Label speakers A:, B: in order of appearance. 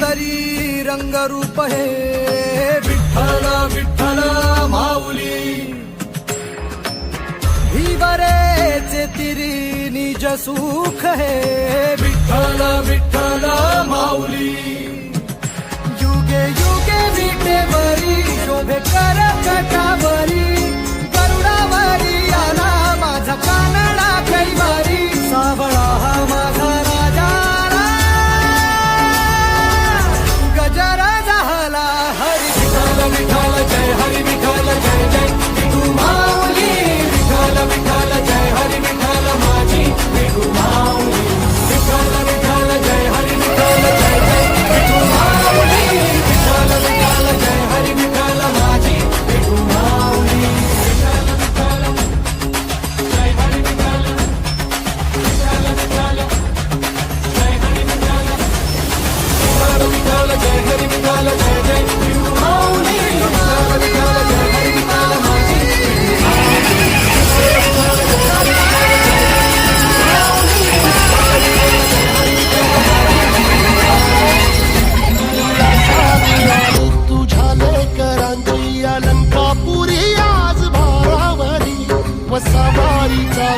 A: तरी रंगरूप हे विठ्ठल विठ्ठल माऊली ही बरेचे तिरी निज सुख हे विठ्ठल विठ्ठल माऊली युगे युगे विटेवरी शोभे कर कटावरी गरुडावरी आला माझा कानडा कैवारी सावळा हा माझा राजा गजरा झाला हरी विठ्ठल विठ्ठल जय हरी विठ्ठल जय जय विठू माऊली विठ्ठल विठ्ठल जय हरी विठ्ठल माझी विठू माऊली विठ्ठल विठ्ठल जय हरी विठ्ठल जय जय विठू माऊली विठ्ठल विठ्ठल जय हरी विठ्ठल माझी विठू माऊली विठ्ठल विठ्ठल जय हरी विठ्ठल विठ्ठल विठ्ठल जय हरी विठ्ठल विठ्ठल विठ्ठल जय हरी विठ्ठल जय जय विठू माऊली विठ्ठल विठ्ठल जय हरी विठ्ठल माझी
B: तुझ्या लेकरांची अलंकापुरी आज भारावरी व सवारीचा